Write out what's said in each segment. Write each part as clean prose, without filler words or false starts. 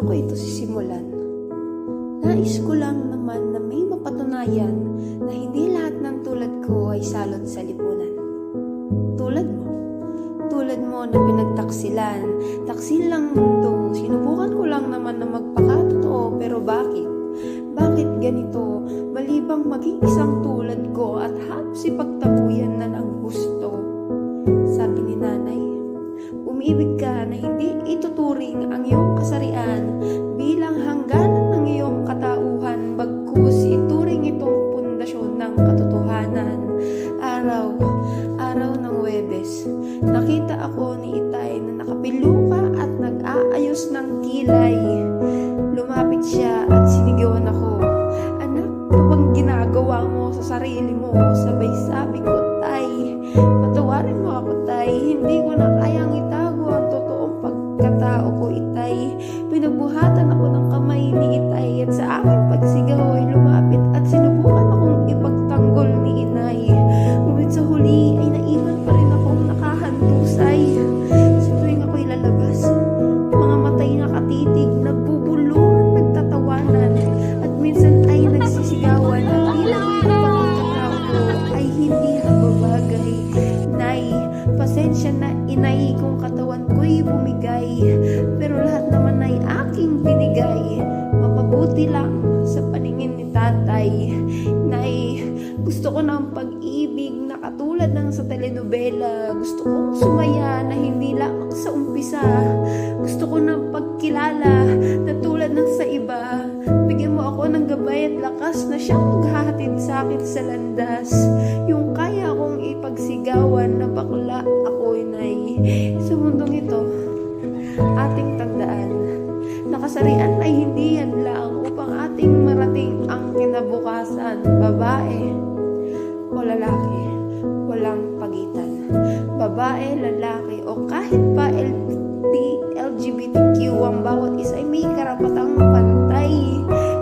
paano ko ito sisimulan? Nais ko lang naman na may mapatunayan na hindi lahat ng tulad ko ay salot sa lipunan. Tulad mo na pinagtaksilan, taksil lang mundo. Sinubukan ko lang naman na magpakatotoo, pero bakit? Bakit ganito? Malibang maging isang tulad ko at halos ipagtabuyan na ng gusto. Sabi ni nanay, umibig ka na hindi ituturing ang iyong kasarian bilang hangganan ng iyong katauhan, bagkus ituring itong pundasyon ng katotohanan. Araw ng Huwebes, nakita ako ni Itay na nakapiluka at nag-aayos ng kilay. Lumapit siya at sinigawan ako. Anak, ano bang ginagawa mo sa sarili mo? Sabay sabi ko, Tay, patawarin mo ako, Tay. Hindi ko na kayang itago ang totoong pagkatao ko, Itay. Pinagbuhatan ako ng kamay ni Itay at sa aking pagsigaw ay lumapit at sinubukan akong ipagtanggol ni Inay. Ngunit sa huli ay naiwan pa rin akong nakahandusay. Sa tuwing ako'y lalabas, mga matay nakatitig, nagbubulungan, nagtatawanan, at minsan ay nagsisigawan at ilang pagkatao ko ay hindi nababagay. Nay, pasensya na Inay kung katawan ko'y bumigay, pero lahat naman ay aking binigay. Mapabuti lang sa paningin ni Tatay. Nay, gusto ko ng pag-ibig na katulad ng sa telenovela. Gusto kong sumaya na hindi lamang sa umpisa. Gusto ko ng pagkilala na tulad ng sa iba. Bigyan mo ako ng gabay at lakas na siyang maghahatid sa akin sa landas. Yung kaya kong ipagsigawan na bakla ako, Nay. Sa mundong ito, ating tandaan, nakasarian ay hindi yan lang upang ating marating ang kinabukasan. Babae o lalaki, walang pagitan. Babae, lalaki, o kahit pa LGBTQ, ang bawat isa ay may karapatang pantay.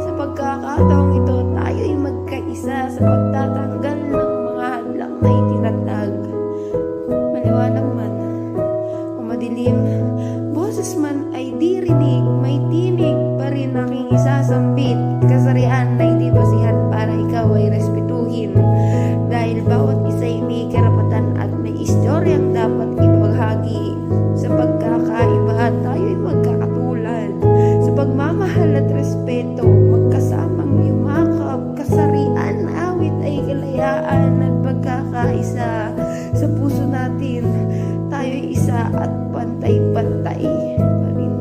Sa pagkakataong ito, tayo ay magkaisa sa pagtatanggal ng mga hadlang na itinatag. Maliwanag man o madilim, boses man ay di rinig, may tinig pa rin aking isasambit. Kasarian na hindi basihan para ikaw ay respetuhin. Dahil bawat isa ay may karapatan at may istoryang dapat ibahagi. Sa pagkakaiba, tayo ay magkakatulad. Sa pagmamahal at respeto, magkasamang yumakap. Kasarian, awit ay kalayaan at pagkakaisa. Sa puso natin, tayo ay isa at pantay-pantay pa rin.